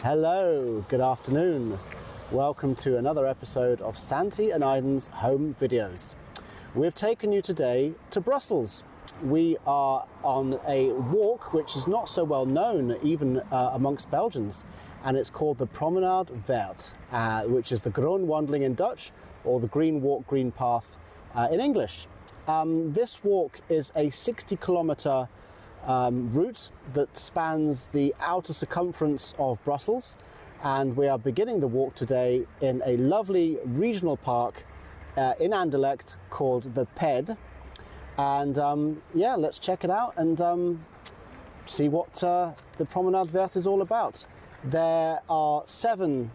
Hello, good afternoon. Welcome to another episode of Santi and Aydan's Home Videos. We've taken you today to Brussels. We are on a walk which is not so well known even amongst Belgians, and it's called the Promenade Verte, which is the Groen Wandeling in Dutch, or the Green Walk, Green Path in English. This walk is a 60-kilometre route that spans the outer circumference of Brussels, and we are beginning the walk today in a lovely regional park in Anderlecht called the Pede. And yeah, let's check it out and see what the Promenade Verte is all about. There are 7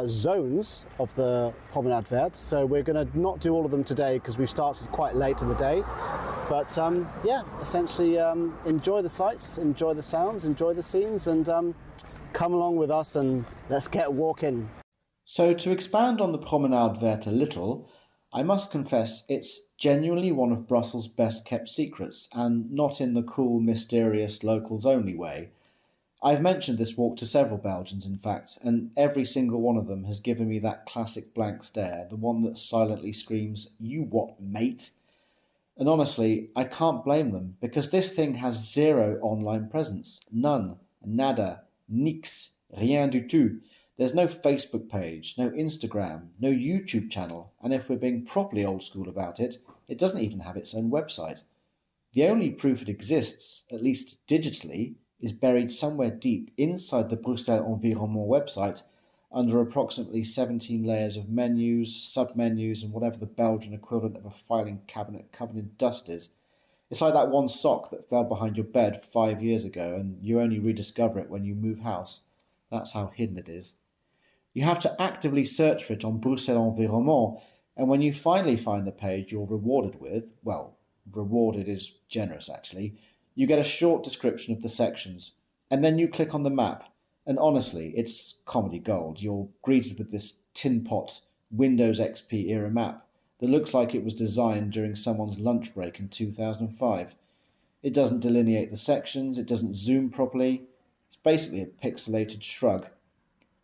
zones of the Promenade Verte, so we're going to not do all of them today because we've started quite late in the day. But yeah, essentially enjoy the sights, enjoy the sounds, enjoy the scenes, and come along with us and let's get walking. So to expand on the Promenade Verte a little, I must confess it's genuinely one of Brussels' best kept secrets, and not in the cool, mysterious, locals only way. I've mentioned this walk to several Belgians, in fact, and every single one of them has given me that classic blank stare, the one that silently screams, "You what, mate?" And honestly, I can't blame them, because this thing has zero online presence. None. Nada. Nix. Rien du tout. There's no Facebook page, no Instagram, no YouTube channel, and if we're being properly old school about it, it doesn't even have its own website. The only proof it exists, at least digitally, is buried somewhere deep inside the Bruxelles Environnement website under approximately 17 layers of menus, sub-menus, and whatever the Belgian equivalent of a filing cabinet covered in dust is. It's like that one sock that fell behind your bed 5 years ago and you only rediscover it when you move house. That's how hidden it is. You have to actively search for it on Bruxelles Environnement, and when you finally find the page you're rewarded with, well, rewarded is generous actually, you get a short description of the sections, and then you click on the map. And honestly, it's comedy gold. You're greeted with this tin pot Windows XP era map that looks like it was designed during someone's lunch break in 2005. It doesn't delineate the sections, it doesn't zoom properly. It's basically a pixelated shrug.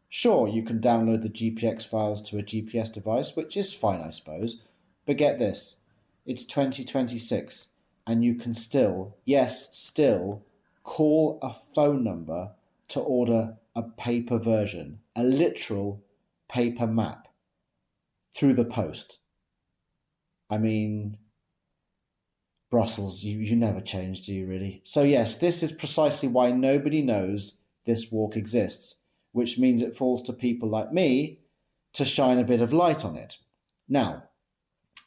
Sure, you can download the GPX files to a GPS device, which is fine, I suppose, but get this, it's 2026, and you can still, yes, still, call a phone number to order a paper version, a literal paper map, through the post. I mean, Brussels, you never change, do you really? So yes, this is precisely why nobody knows this walk exists, which means it falls to people like me to shine a bit of light on it. Now,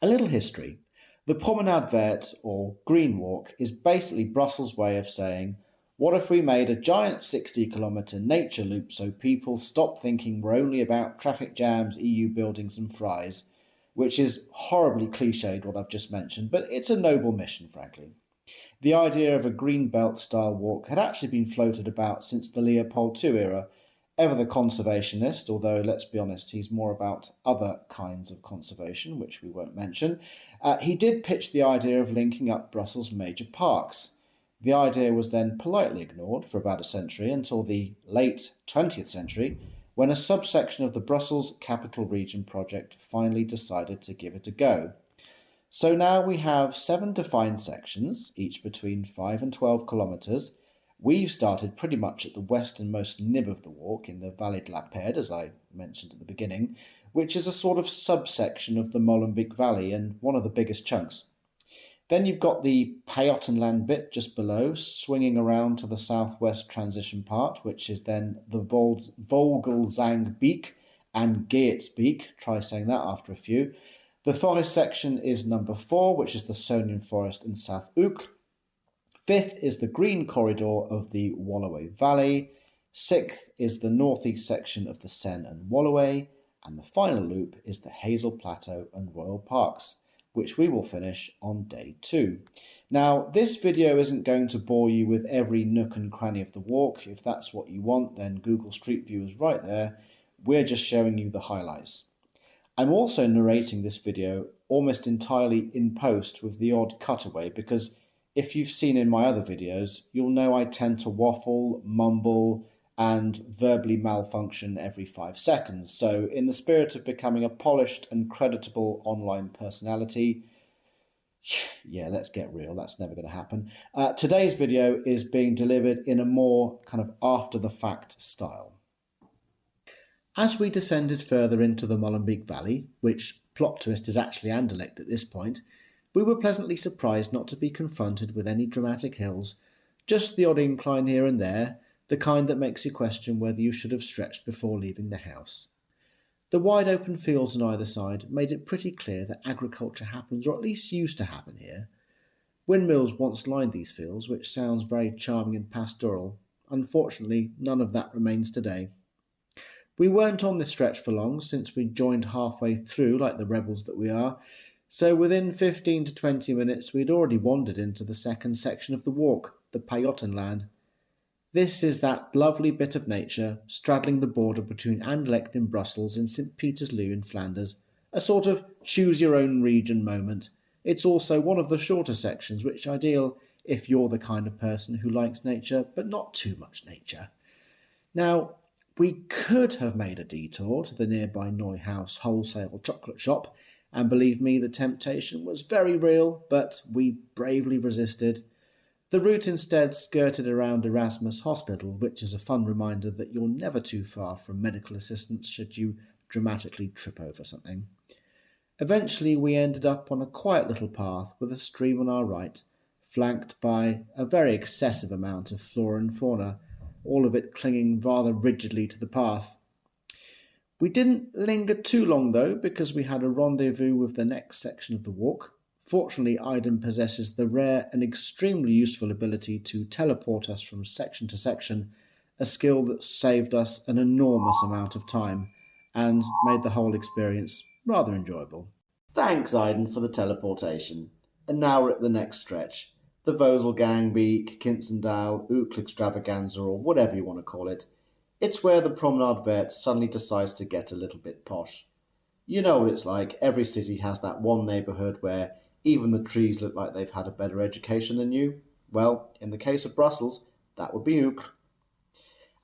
a little history. The Promenade Verte, or Green Walk, is basically Brussels' way of saying, what if we made a giant 60-kilometre nature loop so people stop thinking we're only about traffic jams, EU buildings and fries, which is horribly cliched what I've just mentioned, but it's a noble mission, frankly. The idea of a green belt style walk had actually been floated about since the Leopold II era. Ever the conservationist, although let's be honest, he's more about other kinds of conservation, which we won't mention, he did pitch the idea of linking up Brussels' major parks. The idea was then politely ignored for about a century until the late 20th century, when a subsection of the Brussels Capital Region project finally decided to give it a go. So now we have 7 defined sections, each between 5 and 12 kilometres. We've started pretty much at the westernmost nib of the walk in the Valley de la Pede, as I mentioned at the beginning, which is a sort of subsection of the Molenbeek Valley and one of the biggest chunks. Then you've got the Pajottenland bit just below, swinging around to the southwest transition part, which is then the Vogelzangbeek and Geertsbeek. Try saying that after a few. The forest section is number 4, which is the Sonian forest in South Uccle. 5th is the green corridor of the Woluwe Valley. 6th is the northeast section of the Seine and Woluwe. And the final loop is the Heysel Plateau and Royal Parks, which we will finish on day 2. Now, this video isn't going to bore you with every nook and cranny of the walk. If that's what you want, then Google Street View is right there. We're just showing you the highlights. I'm also narrating this video almost entirely in post with the odd cutaway, because if you've seen in my other videos, you'll know I tend to waffle, mumble, and verbally malfunction every 5 seconds. So in the spirit of becoming a polished and creditable online personality, yeah, let's get real, that's never going to happen. Today's video is being delivered in a more kind of after-the-fact style. As we descended further into the Molenbeek Valley, which, plot twist, is actually Anderlecht at this point, we were pleasantly surprised not to be confronted with any dramatic hills, just the odd incline here and there, the kind that makes you question whether you should have stretched before leaving the house. The wide open fields on either side made it pretty clear that agriculture happens, or at least used to happen here. Windmills once lined these fields, which sounds very charming and pastoral. Unfortunately, none of that remains today. We weren't on this stretch for long, since we joined halfway through like the rebels that we are, so within 15 to 20 minutes we'd already wandered into the second section of the walk, the Pajottenland. This is that lovely bit of nature straddling the border between Anderlecht in Brussels and St. Petersloo in Flanders, a sort of choose-your-own-region moment. It's also one of the shorter sections, which is ideal if you're the kind of person who likes nature, but not too much nature. Now, we could have made a detour to the nearby Neuhaus wholesale chocolate shop, and believe me, the temptation was very real, but we bravely resisted. The route instead skirted around Erasmus Hospital, which is a fun reminder that you're never too far from medical assistance should you dramatically trip over something. Eventually we ended up on a quiet little path with a stream on our right, flanked by a very excessive amount of flora and fauna, all of it clinging rather rigidly to the path. We didn't linger too long though, because we had a rendezvous with the next section of the walk. Fortunately, Aydan possesses the rare and extremely useful ability to teleport us from section to section, a skill that saved us an enormous amount of time and made the whole experience rather enjoyable. Thanks, Aydan, for the teleportation. And now we're at the next stretch, the Vogelzangbeek, Kinsendal, Uccle extravaganza, or whatever you want to call it. It's where the Promenade Verte suddenly decides to get a little bit posh. You know what it's like, every city has that one neighbourhood where even the trees look like they've had a better education than you. Well, in the case of Brussels, that would be Uccle.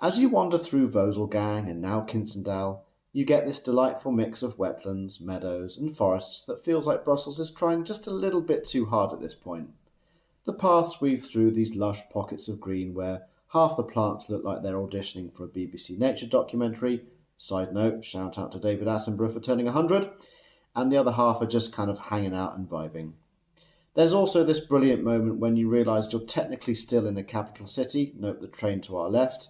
As you wander through Vogelzang and now Kinsendal, you get this delightful mix of wetlands, meadows and forests that feels like Brussels is trying just a little bit too hard at this point. The paths weave through these lush pockets of green where half the plants look like they're auditioning for a BBC Nature documentary. Side note, shout out to David Attenborough for turning 100. And the other half are just kind of hanging out and vibing. There's also this brilliant moment when you realise you're technically still in the capital city, note the train to our left.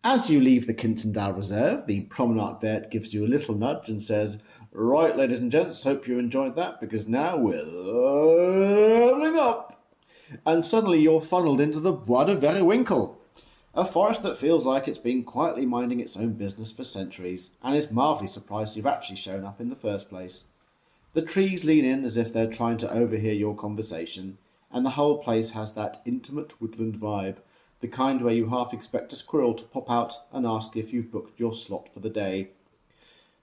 As you leave the Kinsendal Reserve, the Promenade Verte gives you a little nudge and says, "Right, ladies and gents, hope you enjoyed that, because now we're leveling up." And suddenly you're funneled into the Bois de Verrewinkel, a forest that feels like it's been quietly minding its own business for centuries, and is mildly surprised you've actually shown up in the first place. The trees lean in as if they're trying to overhear your conversation, and the whole place has that intimate woodland vibe, the kind where you half expect a squirrel to pop out and ask if you've booked your slot for the day.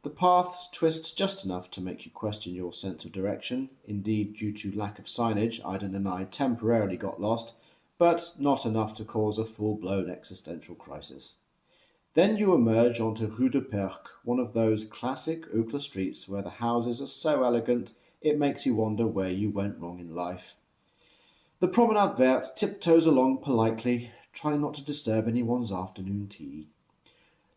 The paths twist just enough to make you question your sense of direction. Indeed, due to lack of signage, Aydan and I temporarily got lost, but not enough to cause a full-blown existential crisis. Then you emerge onto Rue de Perque, one of those classic Uccle streets where the houses are so elegant it makes you wonder where you went wrong in life. The Promenade Verte tiptoes along politely, trying not to disturb anyone's afternoon tea.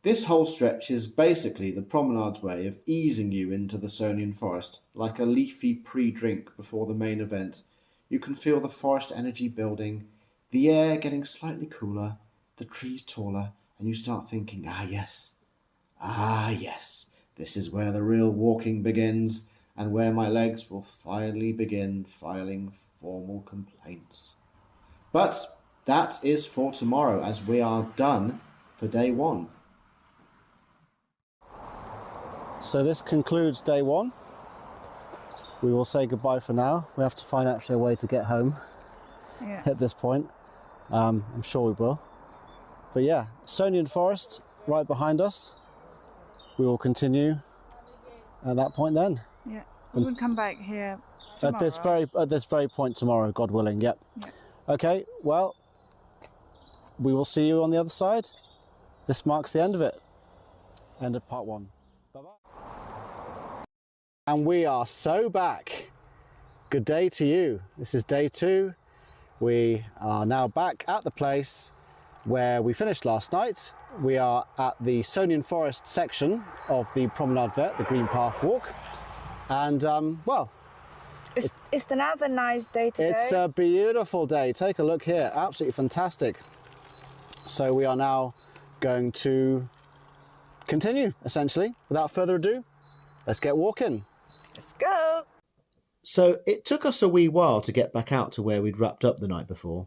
This whole stretch is basically the promenade's way of easing you into the Sonian forest, like a leafy pre-drink before the main event. You can feel the forest energy building, the air getting slightly cooler, the trees taller, and you start thinking, ah yes, this is where the real walking begins, and where my legs will finally begin filing formal complaints. But that is for tomorrow, as we are done for day one. So this concludes day one. We will say goodbye for now. We have to find actually a way to get home at this point. I'm sure we will. But yeah, Sonian Forest right behind us. We will continue at that point then. Yeah, we will come back here tomorrow. At this very point tomorrow, God willing. Yep. Yeah. Okay. Well, we will see you on the other side. this marks the end of it. End of part 1. Bye-bye. And we are so back. Good day to you. This is day 2. We are now back at the place where we finished last night. We are at the Sonian forest section of the Promenade Verte, the Green Path Walk. And, well... It's another nice day today. It's a beautiful day. Take a look here. Absolutely fantastic. So we are now going to continue, essentially. Without further ado, let's get walking. Let's go. So it took us a wee while to get back out to where we'd wrapped up the night before.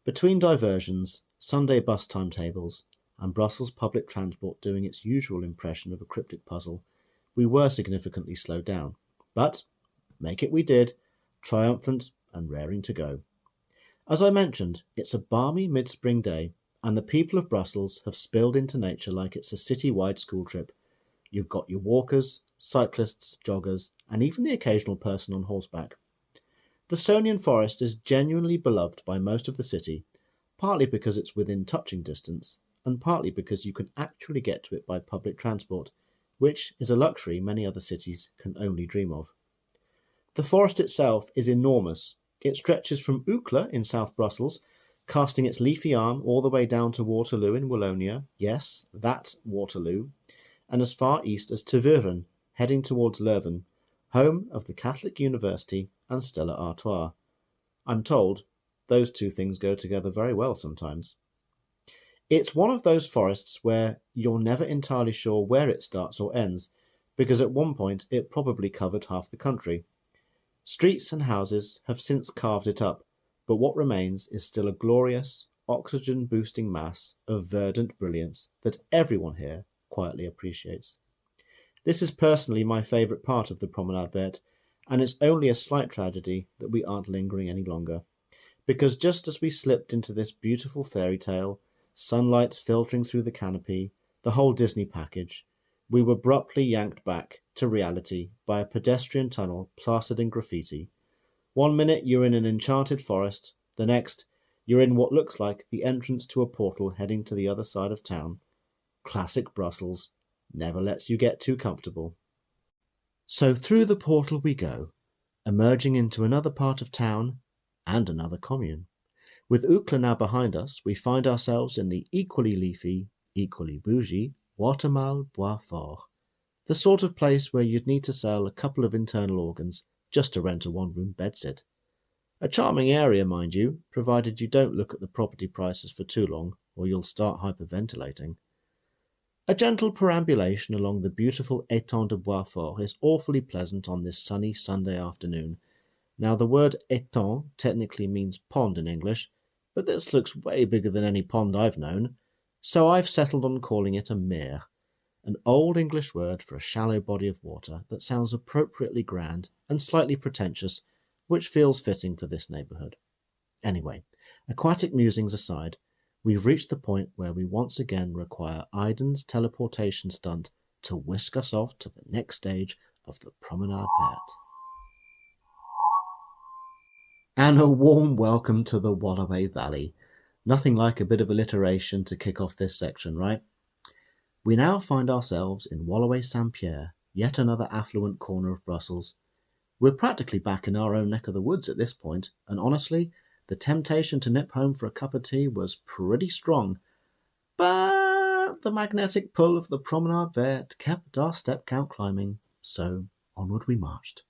Between diversions, Sunday bus timetables, and Brussels public transport doing its usual impression of a cryptic puzzle, we were significantly slowed down. But make it we did, triumphant and raring to go. As I mentioned, it's a balmy mid-spring day, and the people of Brussels have spilled into nature like it's a city-wide school trip. You've got your walkers, cyclists, joggers, and even the occasional person on horseback. The Sonian forest is genuinely beloved by most of the city, partly because it's within touching distance, and partly because you can actually get to it by public transport, which is a luxury many other cities can only dream of. The forest itself is enormous. It stretches from Uccle in South Brussels, casting its leafy arm all the way down to Waterloo in Wallonia, yes, that Waterloo, and as far east as Tervuren, heading towards Leuven, home of the Catholic University and Stella Artois. I'm told those two things go together very well sometimes. It's one of those forests where you're never entirely sure where it starts or ends, because at one point it probably covered half the country. Streets and houses have since carved it up, but what remains is still a glorious, oxygen-boosting mass of verdant brilliance that everyone here quietly appreciates. This is personally my favourite part of the Promenade Verte, and it's only a slight tragedy that we aren't lingering any longer, because just as we slipped into this beautiful fairy tale, sunlight filtering through the canopy, the whole Disney package, we were abruptly yanked back to reality by a pedestrian tunnel plastered in graffiti. 1 minute you're in an enchanted forest, the next you're in what looks like the entrance to a portal heading to the other side of town. Classic Brussels never lets you get too comfortable. So through the portal we go, emerging into another part of town and another commune. With Uccle now behind us, we find ourselves in the equally leafy, equally bougie Watermills Bois Fort, the sort of place where you'd need to sell a couple of internal organs just to rent a one-room bedsit. A charming area, mind you, provided you don't look at the property prices for too long, or you'll start hyperventilating. A gentle perambulation along the beautiful étang de Bois Fort is awfully pleasant on this sunny Sunday afternoon. Now, the word étang technically means pond in English, but this looks way bigger than any pond I've known, so I've settled on calling it a mere, an old English word for a shallow body of water that sounds appropriately grand and slightly pretentious, which feels fitting for this neighbourhood. Anyway, aquatic musings aside, we've reached the point where we once again require Aydan's teleportation stunt to whisk us off to the next stage of the Promenade Verte. And a warm welcome to the Woluwe Valley. Nothing like a bit of alliteration to kick off this section, right? We now find ourselves in Woluwe-Saint-Pierre, yet another affluent corner of Brussels. We're practically back in our own neck of the woods at this point, and honestly, the temptation to nip home for a cup of tea was pretty strong. But the magnetic pull of the Promenade Verte kept our step count climbing, so onward we marched.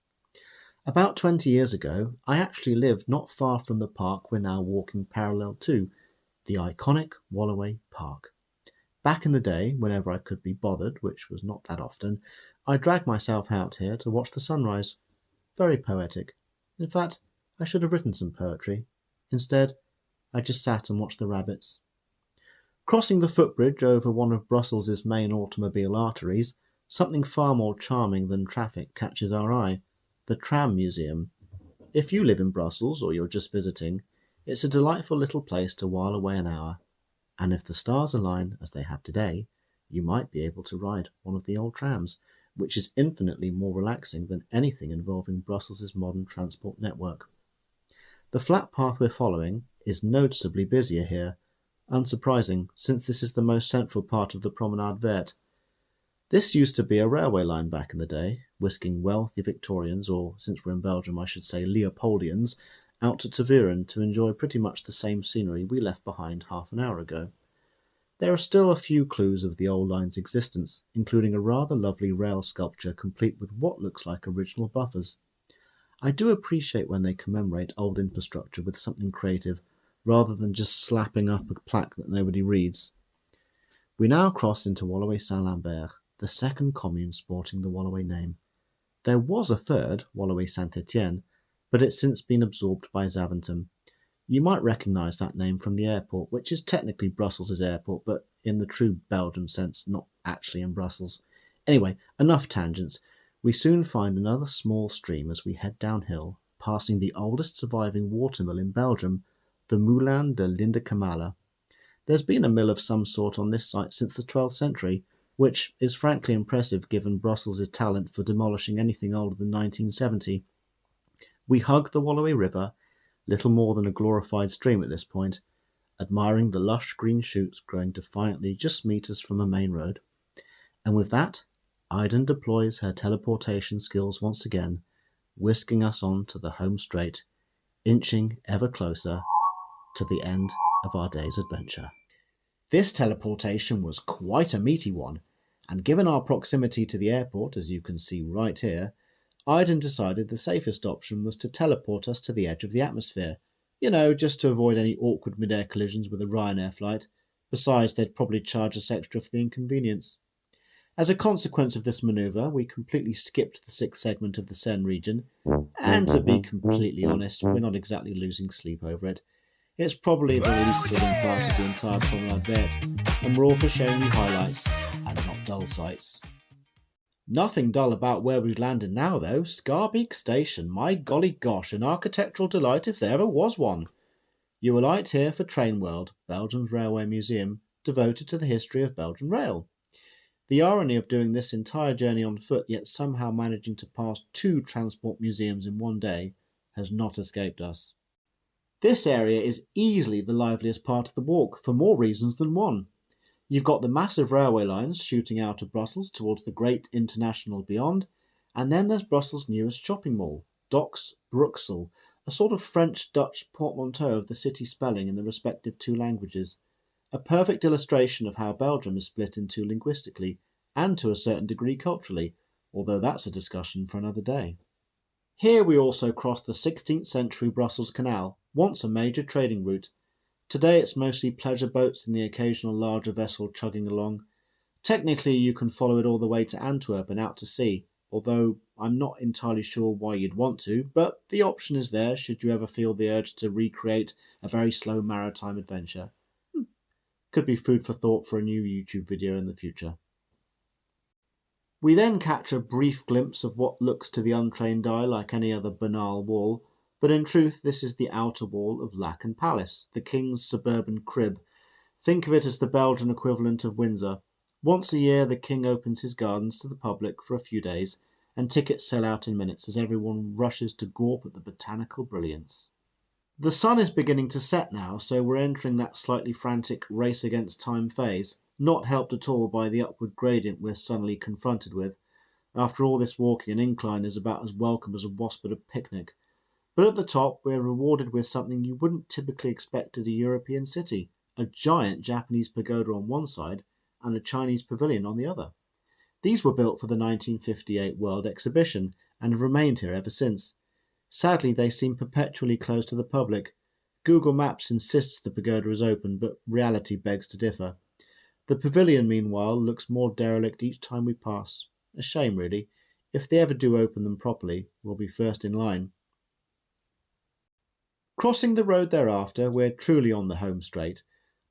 About 20 years ago, I actually lived not far from the park we're now walking parallel to, the iconic Woluwe Park. Back in the day, whenever I could be bothered, which was not that often, I dragged myself out here to watch the sunrise. Very poetic. In fact, I should have written some poetry. Instead, I just sat and watched the rabbits. Crossing the footbridge over one of Brussels' main automobile arteries, something far more charming than traffic catches our eye. The Tram Museum. If you live in Brussels or you're just visiting, it's a delightful little place to while away an hour, and if the stars align as they have today, you might be able to ride one of the old trams, which is infinitely more relaxing than anything involving Brussels' modern transport network. The flat path we're following is noticeably busier here, Unsurprising, since this is the most central part of the Promenade Verte. This used to be a railway line back in the day, whisking wealthy Victorians, or since we're in Belgium I should say Leopoldians, out to Tervuren to enjoy pretty much the same scenery we left behind half an hour ago. There are still a few clues of the old line's existence, including a rather lovely rail sculpture complete with what looks like original buffers. I do appreciate when they commemorate old infrastructure with something creative, rather than just slapping up a plaque that nobody reads. We now cross into Woluwe-Saint-Lambert, the second commune sporting the Woluwe name. There was a third, Woluwe-Saint-Étienne, but it's since been absorbed by Zaventem. You might recognise that name from the airport, which is technically Brussels' airport, but in the true Belgium sense, not actually in Brussels. Anyway, enough tangents. We soon find another small stream as we head downhill, passing the oldest surviving watermill in Belgium, the Moulin de Lindekamala. There's been a mill of some sort on this site since the 12th century, which is frankly impressive given Brussels' talent for demolishing anything older than 1970. We hug the Woluwe River, little more than a glorified stream at this point, admiring the lush green shoots growing defiantly just metres from a main road. And with that, Aydan deploys her teleportation skills once again, whisking us on to the home straight, inching ever closer to the end of our day's adventure. This teleportation was quite a meaty one, and given our proximity to the airport, as you can see right here, Aydan decided the safest option was to teleport us to the edge of the atmosphere. You know, just to avoid any awkward mid-air collisions with a Ryanair flight. Besides, they'd probably charge us extra for the inconvenience. As a consequence of this manoeuvre, we completely skipped the 6th segment of the Seine region, and to be completely honest, we're not exactly losing sleep over it. It's probably the least thrilling part of the entire Promenade Verte, and we're all for showing you highlights, and not dull sights. Nothing dull about where we've landed now, though. Schaerbeek Station, my golly gosh, an architectural delight if there ever was one. You alight here for Train World, Belgium's railway museum, devoted to the history of Belgian rail. The irony of doing this entire journey on foot, yet somehow managing to pass 2 transport museums in one day, has not escaped us. This area is easily the liveliest part of the walk, for more reasons than one. You've got the massive railway lines shooting out of Brussels towards the great international beyond, and then there's Brussels' newest shopping mall, Docks Bruxelles, a sort of French-Dutch portmanteau of the city spelling in the respective 2 languages. A perfect illustration of how Belgium is split in 2 linguistically, and to a certain degree culturally, although that's a discussion for another day. Here we also cross the 16th century Brussels Canal, once a major trading route. Today it's mostly pleasure boats and the occasional larger vessel chugging along. Technically you can follow it all the way to Antwerp and out to sea, although I'm not entirely sure why you'd want to, but the option is there should you ever feel the urge to recreate a very slow maritime adventure. Could be food for thought for a new YouTube video in the future. We then catch a brief glimpse of what looks to the untrained eye like any other banal wall, but in truth this is the outer wall of Laeken Palace, the king's suburban crib. Think of it as the Belgian equivalent of Windsor. Once a year the king opens his gardens to the public for a few days, and tickets sell out in minutes as everyone rushes to gawp at the botanical brilliance. The sun is beginning to set now, so we're entering that slightly frantic race against time phase, not helped at all by the upward gradient we're suddenly confronted with. After all this walking, an incline is about as welcome as a wasp at a picnic. But at the top, we're rewarded with something you wouldn't typically expect at a European city, a giant Japanese pagoda on one side and a Chinese pavilion on the other. These were built for the 1958 World Exhibition and have remained here ever since. Sadly, they seem perpetually closed to the public. Google Maps insists the pagoda is open, but reality begs to differ. The pavilion, meanwhile, looks more derelict each time we pass. A shame, really. If they ever do open them properly, we'll be first in line. Crossing the road thereafter, we're truly on the home straight.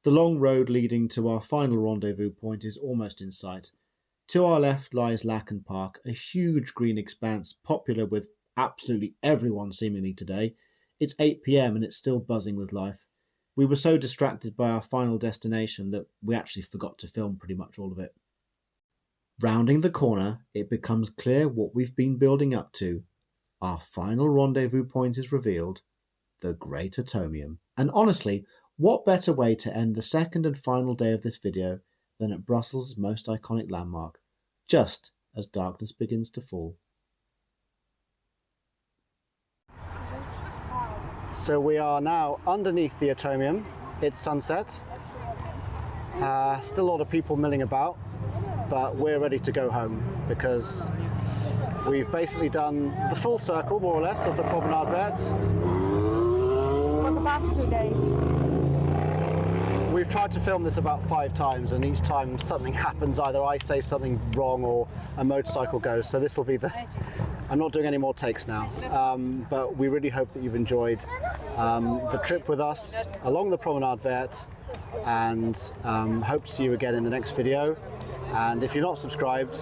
The long road leading to our final rendezvous point is almost in sight. To our left lies Laeken Park, a huge green expanse popular with absolutely everyone seemingly today. It's 8 p.m. and it's still buzzing with life. We were so distracted by our final destination that we actually forgot to film pretty much all of it. Rounding the corner, it becomes clear what we've been building up to. Our final rendezvous point is revealed, the Great Atomium. And honestly, What better way to end the second and final day of this video than at Brussels' most iconic landmark, just as darkness begins to fall. So we are now underneath the Atomium. It's sunset. Still a lot of people milling about, but we're ready to go home because we've basically done the full circle, more or less, of the Promenade Verte. For the past 2 days. We've tried to film this about 5 times, and each time something happens. Either I say something wrong or a motorcycle goes. So this will be the... I'm not doing any more takes now, but we really hope that you've enjoyed the trip with us along the Promenade Verte, and hope to see you again in the next video. And if you're not subscribed,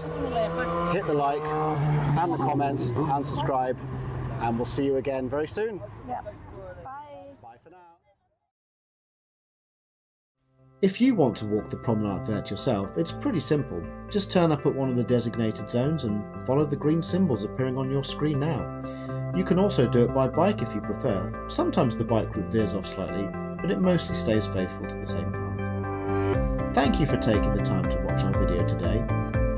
hit the like and the comment and subscribe, and we'll see you again very soon. Yeah. Bye. Bye for now. If you want to walk the Promenade Verte yourself, it's pretty simple. Just turn up at one of the designated zones and follow the green symbols appearing on your screen now. You can also do it by bike if you prefer. Sometimes the bike route veers off slightly, but it mostly stays faithful to the same path. Thank you for taking the time to watch our video today.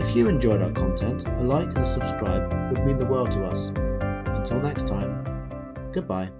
If you enjoyed our content, a like and a subscribe would mean the world to us. Until next time, goodbye.